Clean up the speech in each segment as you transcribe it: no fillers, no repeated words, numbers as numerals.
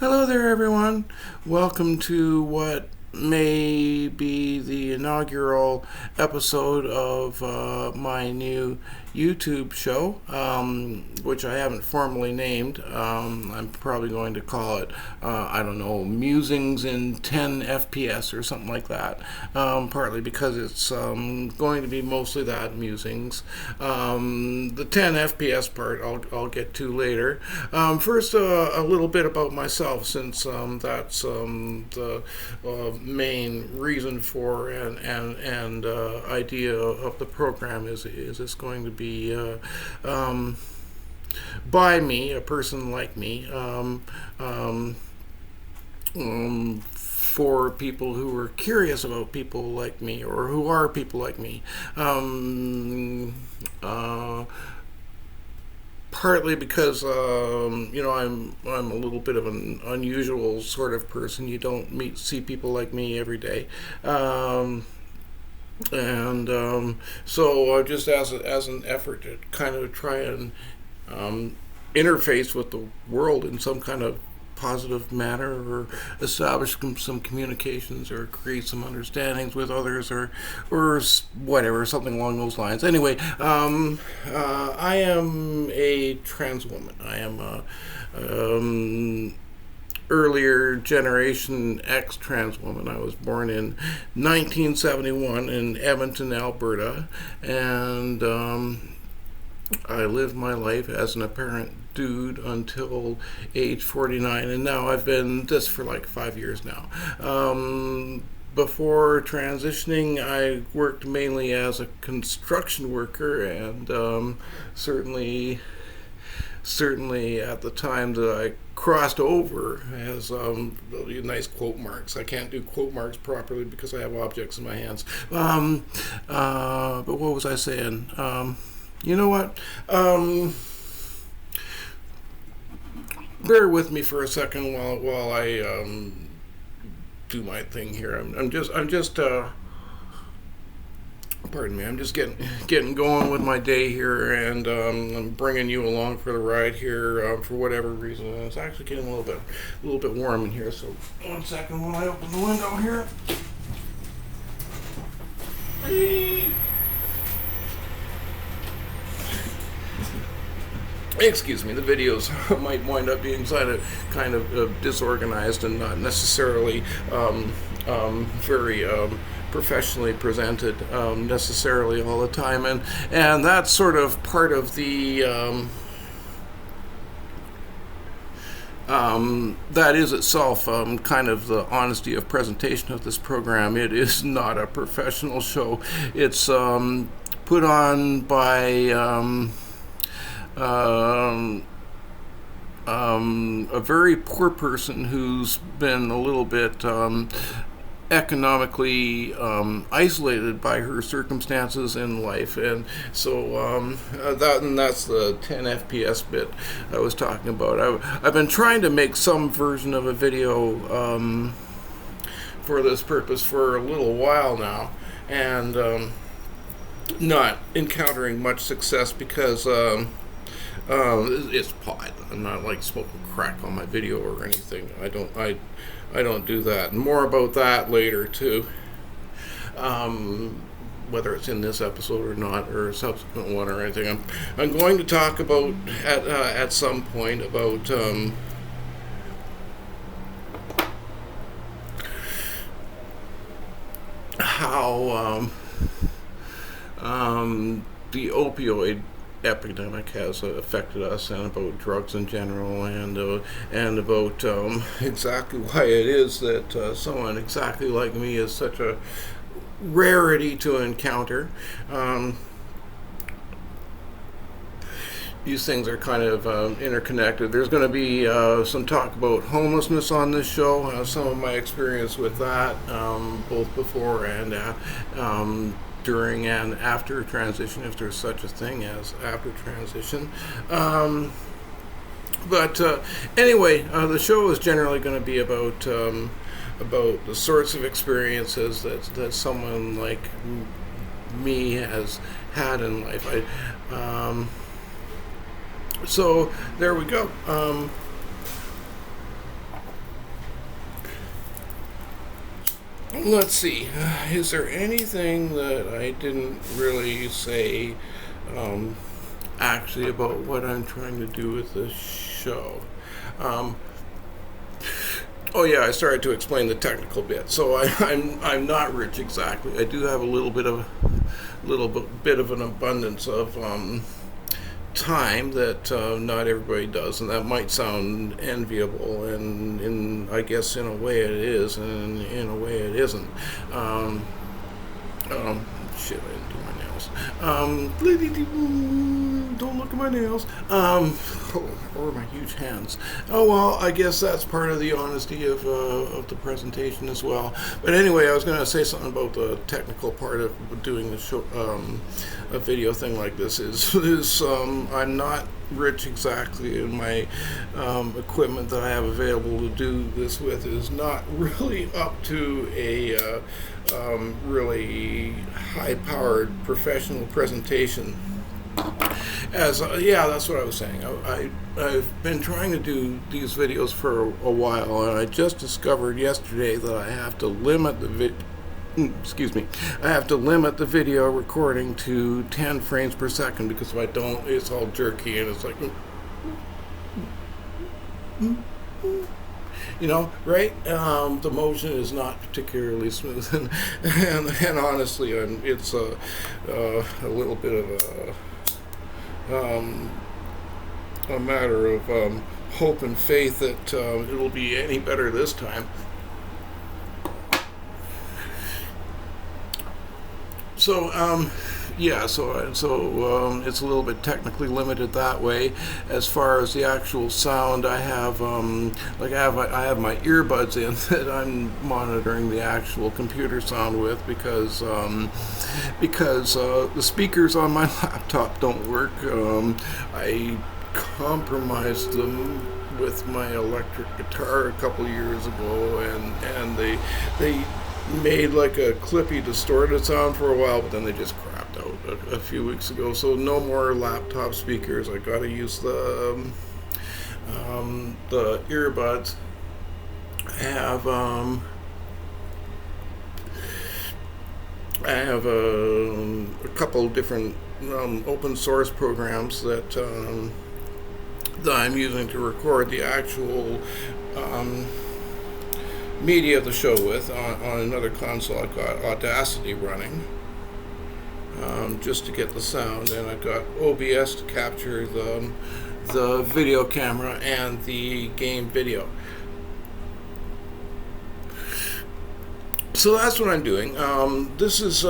Hello there, everyone. Welcome to what may be the inaugural episode of my new YouTube show, which I haven't formally named. I'm probably going to call it, Musings in 10 FPS or something like that. Partly because it's going to be mostly that, musings. The 10 FPS part I'll get to later. First, a little bit about myself, since that's the main reason for and idea of the program is it's going to be by me, a person like me, for people who are curious about people like me or who are people like me. Partly because I'm a little bit of an unusual sort of person. You don't see people like me every day, so just as an effort to kind of try and interface with the world in some kind of positive manner, or establish some communications, or create some understandings with others, or whatever, something along those lines. Anyway, I am a trans woman. I am a earlier generation X trans woman. I was born in 1971 in Edmonton, Alberta, and I lived my life as an apparent dude until age 49, and now I've been this for like 5 years now. Before transitioning, I worked mainly as a construction worker, and certainly at the time that I crossed over, as nice quote marks. I can't do quote marks properly because I have objects in my hands. But what was I saying? You know what? Bear with me for a second while I do my thing here. I'm just pardon me. I'm just getting going with my day here, and I'm bringing you along for the ride here for whatever reason. And it's actually getting a little bit warm in here. So 1 second while I open the window here. Excuse me, the videos might wind up being kind of disorganized and not necessarily very professionally presented necessarily all the time, and that's sort of part of the that is itself kind of the honesty of presentation of this program. It is not a professional show. It's put on by a very poor person who's been a little bit economically isolated by her circumstances in life, and so that's the 10 FPS bit I was talking about. I've been trying to make some version of a video for this purpose for a little while now, and not encountering much success because it's pot. I'm not like smoking crack on my video or anything. I don't do that. And more about that later too. Whether it's in this episode or not, or a subsequent one or anything. I'm going to talk about at some point about how the opioid epidemic has affected us, and about drugs in general, and about exactly why it is that someone exactly like me is such a rarity to encounter. These things are kind of interconnected. There's going to be some talk about homelessness on this show, some of my experience with that, both before and during and after transition, if there's such a thing as after transition. But anyway, the show is generally going to be about the sorts of experiences that someone like me has had in life. So there we go. let's see. Is there anything that I didn't really say actually about what I'm trying to do with this show? Um, oh yeah, I started to explain the technical bit. So I'm not rich exactly. I do have a little bit of an abundance of time that not everybody does, and that might sound enviable, and I guess in a way it is, and in a way it isn't. Shit, I didn't do my nails. Don't look at my nails. Or my huge hands. Oh well, I guess that's part of the honesty of the presentation as well. But anyway, I was going to say something about the technical part of doing the show, a video thing like this. Is I'm not rich exactly, and my equipment that I have available to do this with is not really up to a really high-powered professional presentation. That's what I was saying. I've been trying to do these videos for a while, and I just discovered yesterday that I have to limit the I have to limit the video recording to 10 frames per second, because if I don't, it's all jerky and it's like, right? The motion is not particularly smooth, and honestly, it's a little bit of a matter of hope and faith that it'll be any better this time. So it's a little bit technically limited that way. As far as the actual sound, I have I have my earbuds in that I'm monitoring the actual computer sound with, because the speakers on my laptop don't work. I compromised them with my electric guitar a couple years ago, and they made like a clippy distorted sound for a while, but then they just crapped out a few weeks ago. So no more laptop speakers. I gotta use the earbuds. I have a couple different open source programs that I'm using to record the actual media of the show with. On another console, I've got Audacity running, just to get the sound, and I've got OBS to capture the video camera and the game video. So that's what I'm doing. This is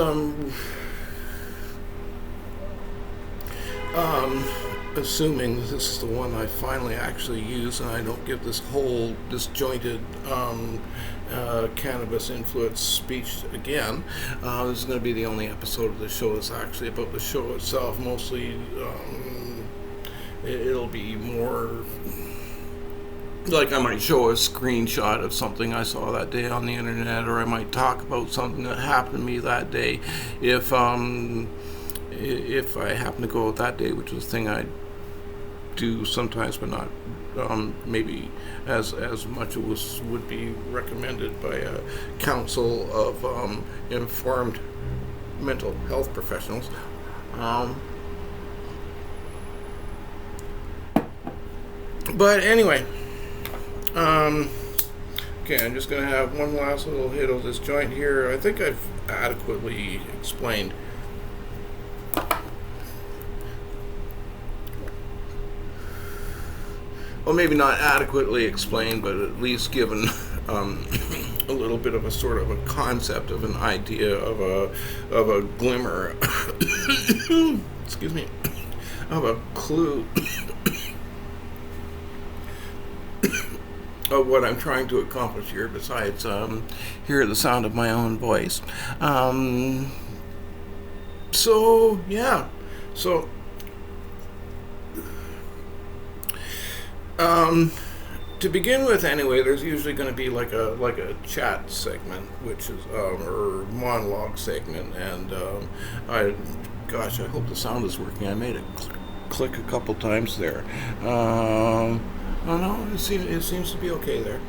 assuming this is the one I finally actually use, and I don't give this whole disjointed cannabis influence speech again. This is going to be the only episode of the show that's actually about the show itself. Mostly it'll be more like I might show a screenshot of something I saw that day on the internet, or I might talk about something that happened to me that day, if I happen to go out that day, which is a thing I do sometimes, but not maybe as much as would be recommended by a council of informed mental health professionals. But anyway, okay, I'm just going to have one last little hit of this joint here. I think I've adequately explained. Well, maybe not adequately explained, but at least given a little bit of a sort of a concept of an idea of a glimmer, excuse me, of a clue of what I'm trying to accomplish here, besides hear the sound of my own voice. So to begin with, anyway, there's usually going to be like a chat segment, which is or monologue segment, and I hope the sound is working. I made it click a couple times there. Oh no, it seems to be okay there.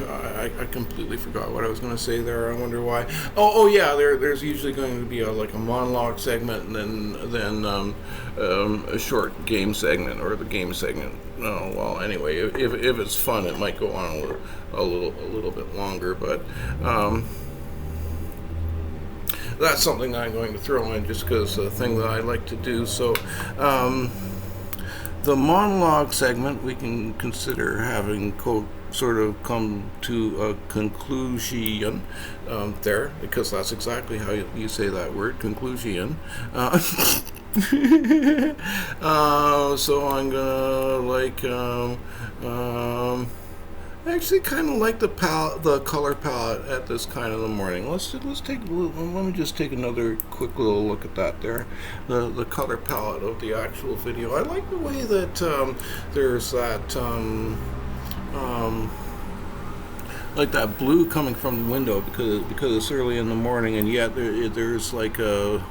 I completely forgot what I was going to say there. I wonder why. Oh yeah, there's usually going to be like a monologue segment, and then a short game segment, or the game segment. Oh well, anyway, if it's fun, it might go on a little bit longer, but that's something that I'm going to throw in just because it's a thing that I like to do. So. The monologue segment we can consider having sort of come to a conclusion there, because that's exactly how you say that word, conclusion. So I'm gonna I actually kind of like the color palette at this kind of the morning. Let me just take another quick little look at that there. The color palette of the actual video. I like the way that there's that like that blue coming from the window because it's early in the morning, and yet there's like a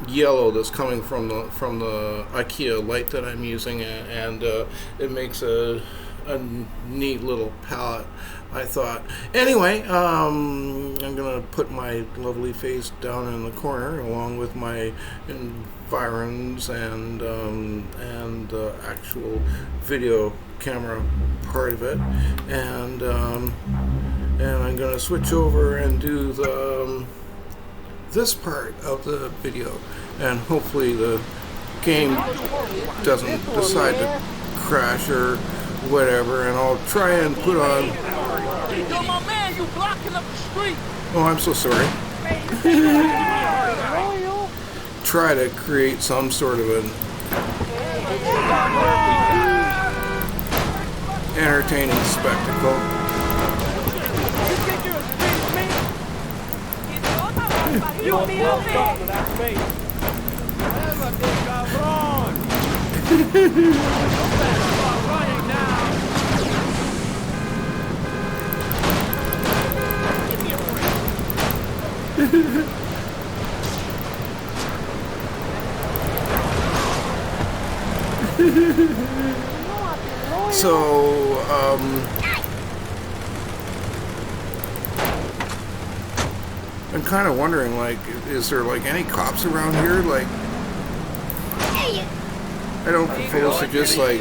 yellow that's coming from the IKEA light that I'm using, and it makes a neat little palette, I thought. Anyway, I'm gonna put my lovely face down in the corner along with my environs and actual video camera part of it, and I'm gonna switch over and do this part of the video, and hopefully the game doesn't decide to crash or whatever, and I'll try and put on... Yo, my man, you blocking up the street. Oh, I'm so sorry. Try to create some sort of an entertaining spectacle. You want me up there? That face. Cabrón. Running now. Give me a break. So, I'm kind of wondering, like, is there like any cops around here? Like, I don't propose to just like,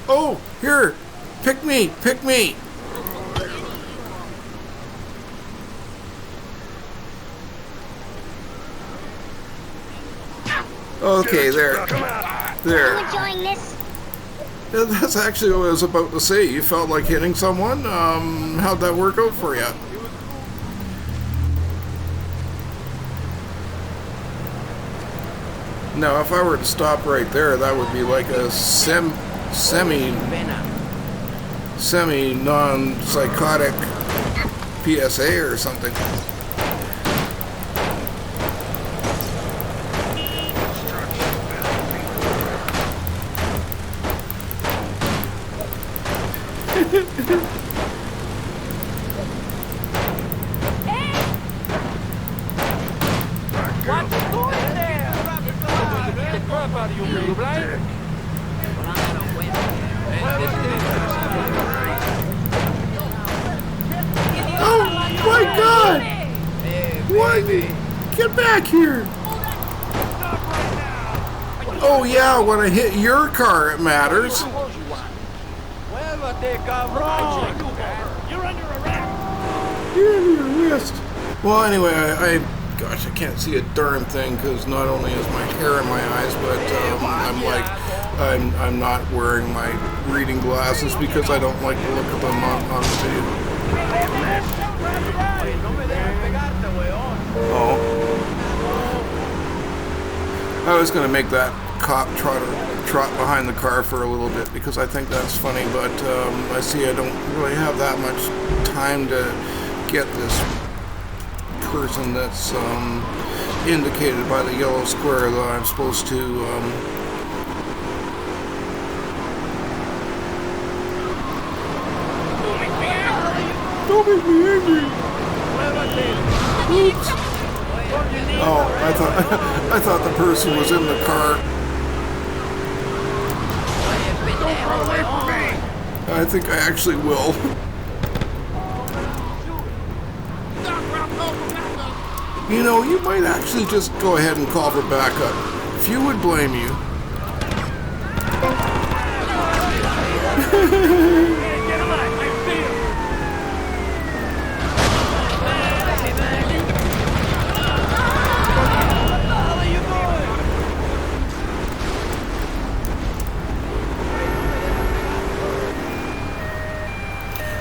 oh, here, pick me. Okay, there. Are you enjoying this? Yeah, that's actually what I was about to say. You felt like hitting someone. How'd that work out for you? Now, if I were to stop right there, that would be like a semi non-psychotic PSA or something. Oh my God! What? Get back here! Oh yeah, when I hit your car, it matters. You're under arrest. You're under arrest. Well, anyway, gosh, I can't see a darn thing because not only is my hair in my eyes, but I'm not wearing my reading glasses because I don't like the look of them on the video. Oh. I was going to make that cop trot behind the car for a little bit because I think that's funny, but I see I don't really have that much time to get this person that's indicated by the yellow square that I'm supposed to don't make me angry. Oops. Oh, I thought the person was in the car. Don't run away from me. I think I actually will. You know, you might actually just go ahead and call for backup. Few would blame you. Get alive! I see him!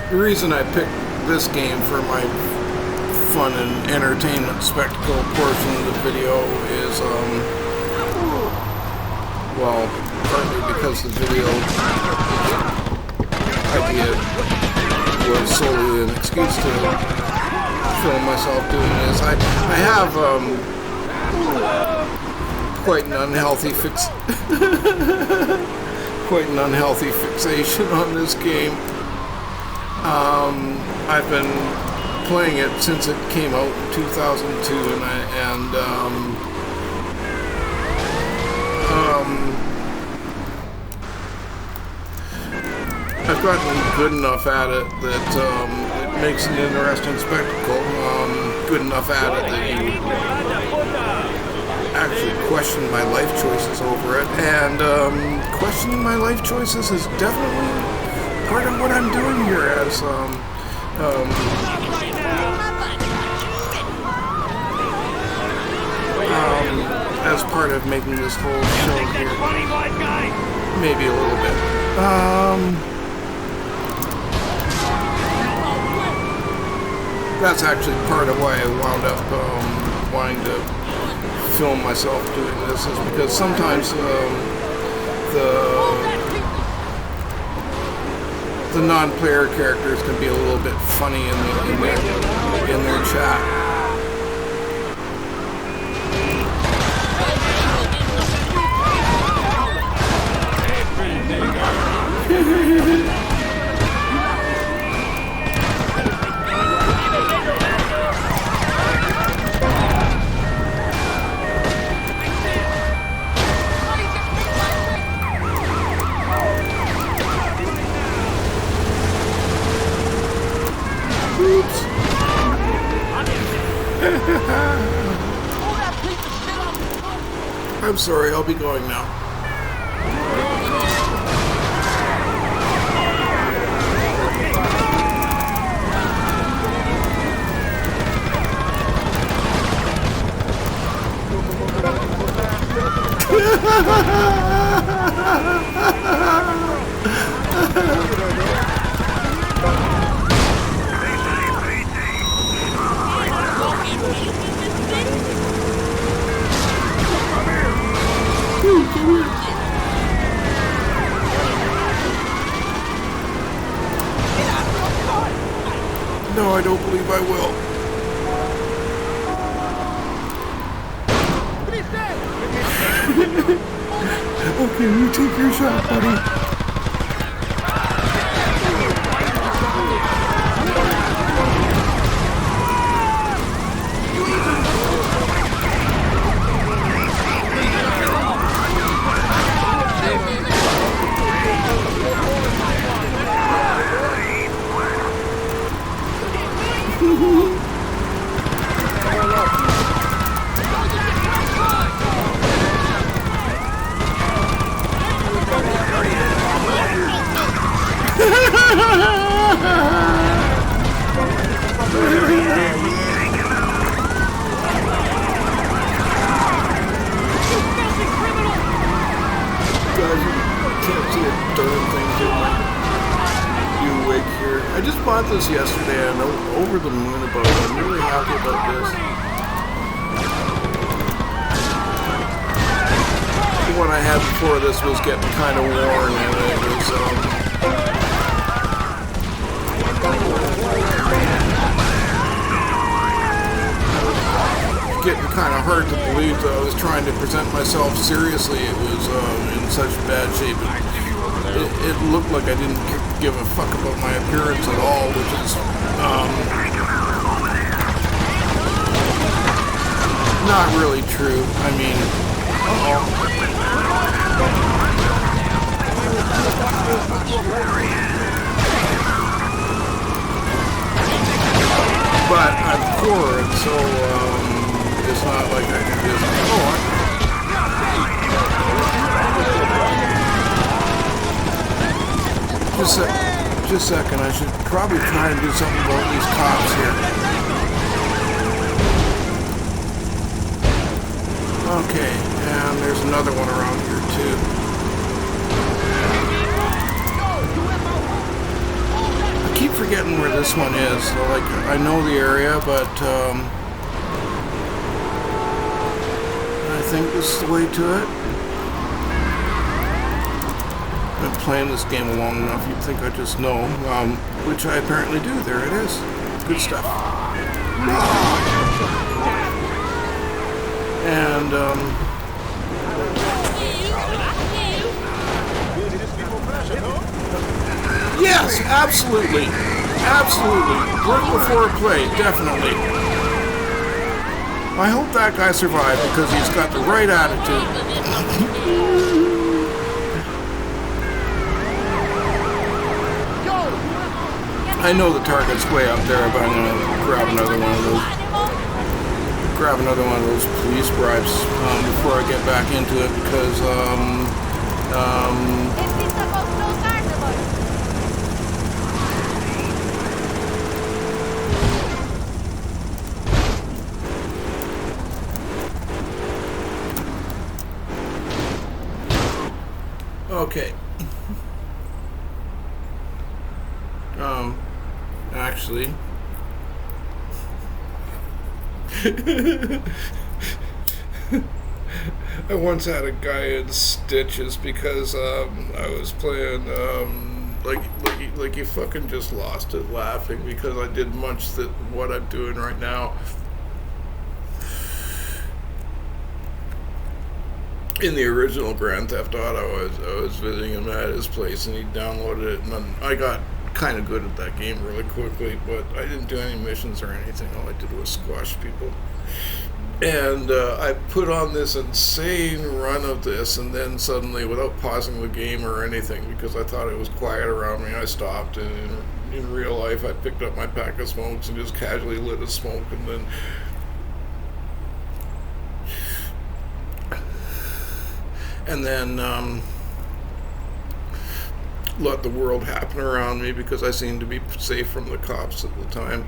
The reason I picked this game for my fun and entertainment spectacle portion of the video is, well, partly because the video idea was solely an excuse to film myself doing this. I have, quite an unhealthy fixation on this game. I've been playing it since it came out in 2002, I've gotten good enough at it that it makes an interesting spectacle. Good enough at it that you actually question my life choices over it, and questioning my life choices is definitely part of what I'm doing here as part of making this whole show here. Maybe a little bit. That's actually part of why I wound up wanting to film myself doing this, is because sometimes the non-player characters can be a little bit funny in their chat. Oops. I'm sorry, I'll be going now. No, I don't believe I will. Okay, you take your shot, buddy. I just bought this yesterday and I'm over the moon about it. I'm really happy about this. The one I had before this was getting kind of worn, and it was getting kind of hard to believe that I was trying to present myself seriously. It was in such bad shape. It looked like I didn't give a fuck about my appearance at all, which is not really true. I mean, But I'm poor, and so it's not like I can just. Just a second. I should probably try and do something about these cops here. Okay, and there's another one around here too. I keep forgetting where this one is. So, like, I know the area, but I think this is the way to it. I've been playing this game long enough, you'd think I just know, which I apparently do. There it is. Good stuff. And, yes, absolutely. Absolutely. Work before play, definitely. I hope that guy survived because he's got the right attitude. I know the target's way up there, but I'm gonna grab another one of those. Grab another one of those police bribes before I get back into it because okay. Actually, I once had a guy in stitches because I was playing like he fucking just lost it laughing because I did much that what I'm doing right now. In the original Grand Theft Auto, I was visiting him at his place and he downloaded it, and then I got kind of good at that game really quickly, but I didn't do any missions or anything. All I did was squash people. And I put on this insane run of this, and then suddenly, without pausing the game or anything, because I thought it was quiet around me, I stopped, and in real life I picked up my pack of smokes and just casually lit a smoke, and then let the world happen around me because I seemed to be safe from the cops at the time.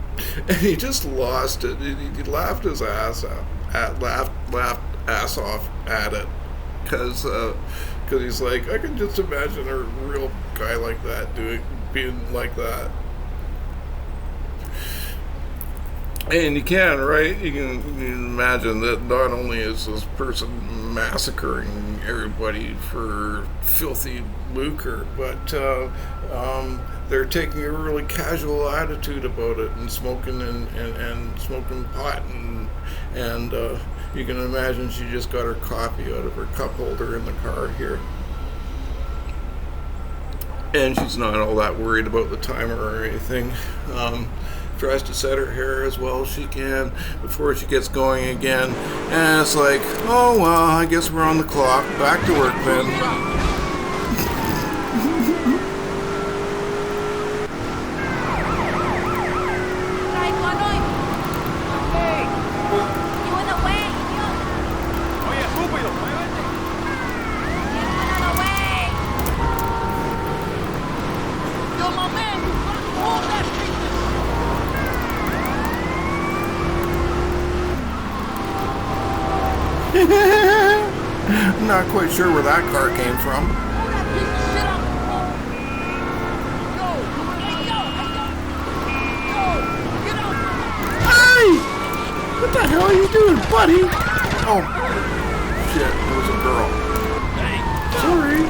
And he just lost it. He laughed his ass laughed ass off at it because he's like, I can just imagine a real guy like that being like that. And you can, right? You can imagine that not only is this person massacring everybody for filthy lucre, but they're taking a really casual attitude about it and smoking and smoking pot and you can imagine she just got her coffee out of her cup holder in the car here. And she's not all that worried about the timer or anything. Tries to set her hair as well as she can before she gets going again. And it's like, oh well, I guess we're on the clock. Back to work then. I'm not quite sure where that car came from. Hey! What the hell are you doing, buddy? Oh, shit, it was a girl. Sorry.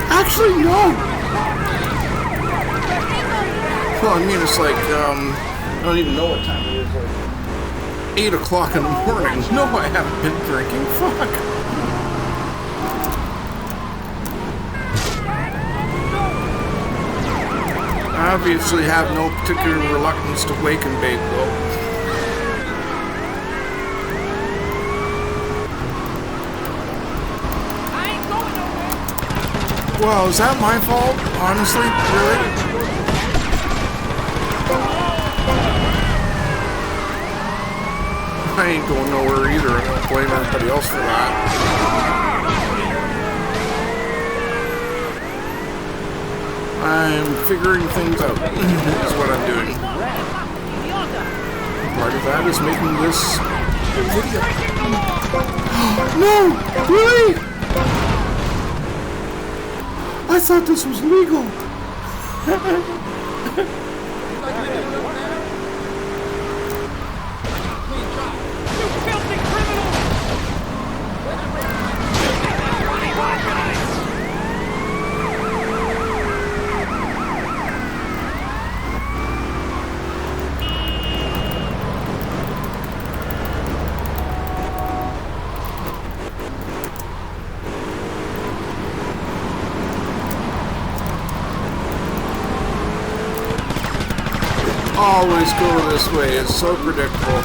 Actually, no. Well, I mean, it's like, I don't even know what time it is. Like 8 o'clock in the morning. No, I haven't been drinking. Fuck. I obviously have no particular reluctance to wake and bake, though. Well, is that my fault? Honestly? Really? I ain't going nowhere either. I don't blame everybody else for that. I'm figuring things out. Is what I'm doing. Part of that is making this video. No! Really? I thought this was legal. Always go this way. It's so predictable.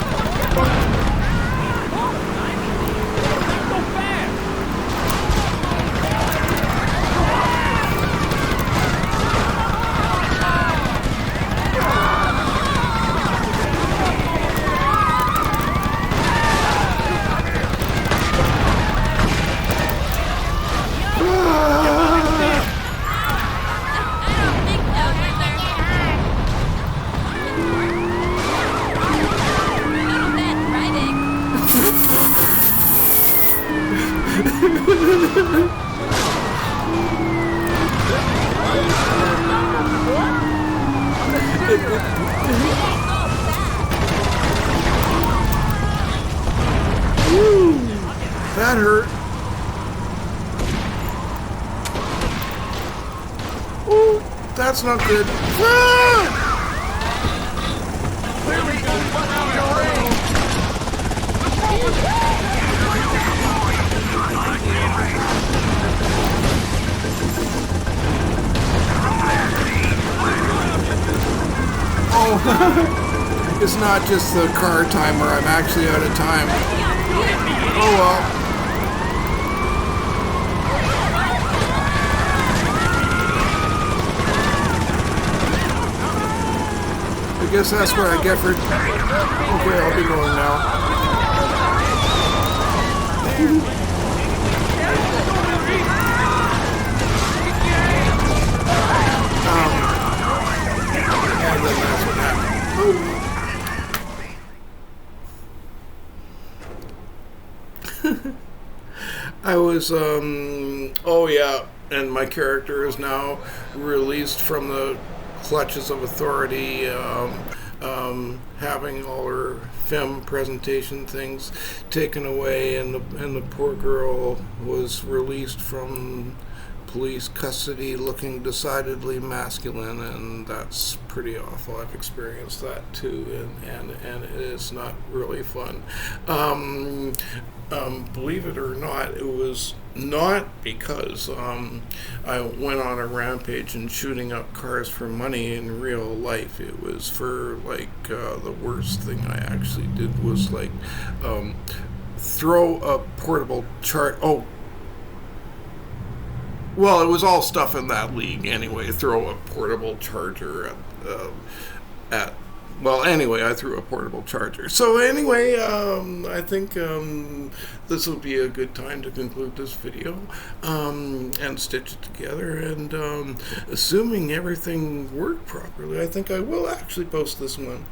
Woo, that hurt. Ooh, that's not good. Ah! Oh, it's not just the car timer. I'm actually out of time. Oh well. I guess that's what I get for... Okay, I'll be going now. And then that's what happened. I was, oh yeah, and my character is now released from the clutches of authority, having all her film presentation things taken away, and the poor girl was released from police custody looking decidedly masculine, and that's pretty awful. I've experienced that too, and it is not really fun. Believe it or not, it was not because I went on a rampage and shooting up cars for money in real life. It was for like the worst thing I actually did was like throw a portable chart. Oh, well, it was all stuff in that league anyway. Throw a portable charger at well, anyway, I threw a portable charger. So anyway, I think this will be a good time to conclude this video and stitch it together. And assuming everything worked properly, I think I will actually post this one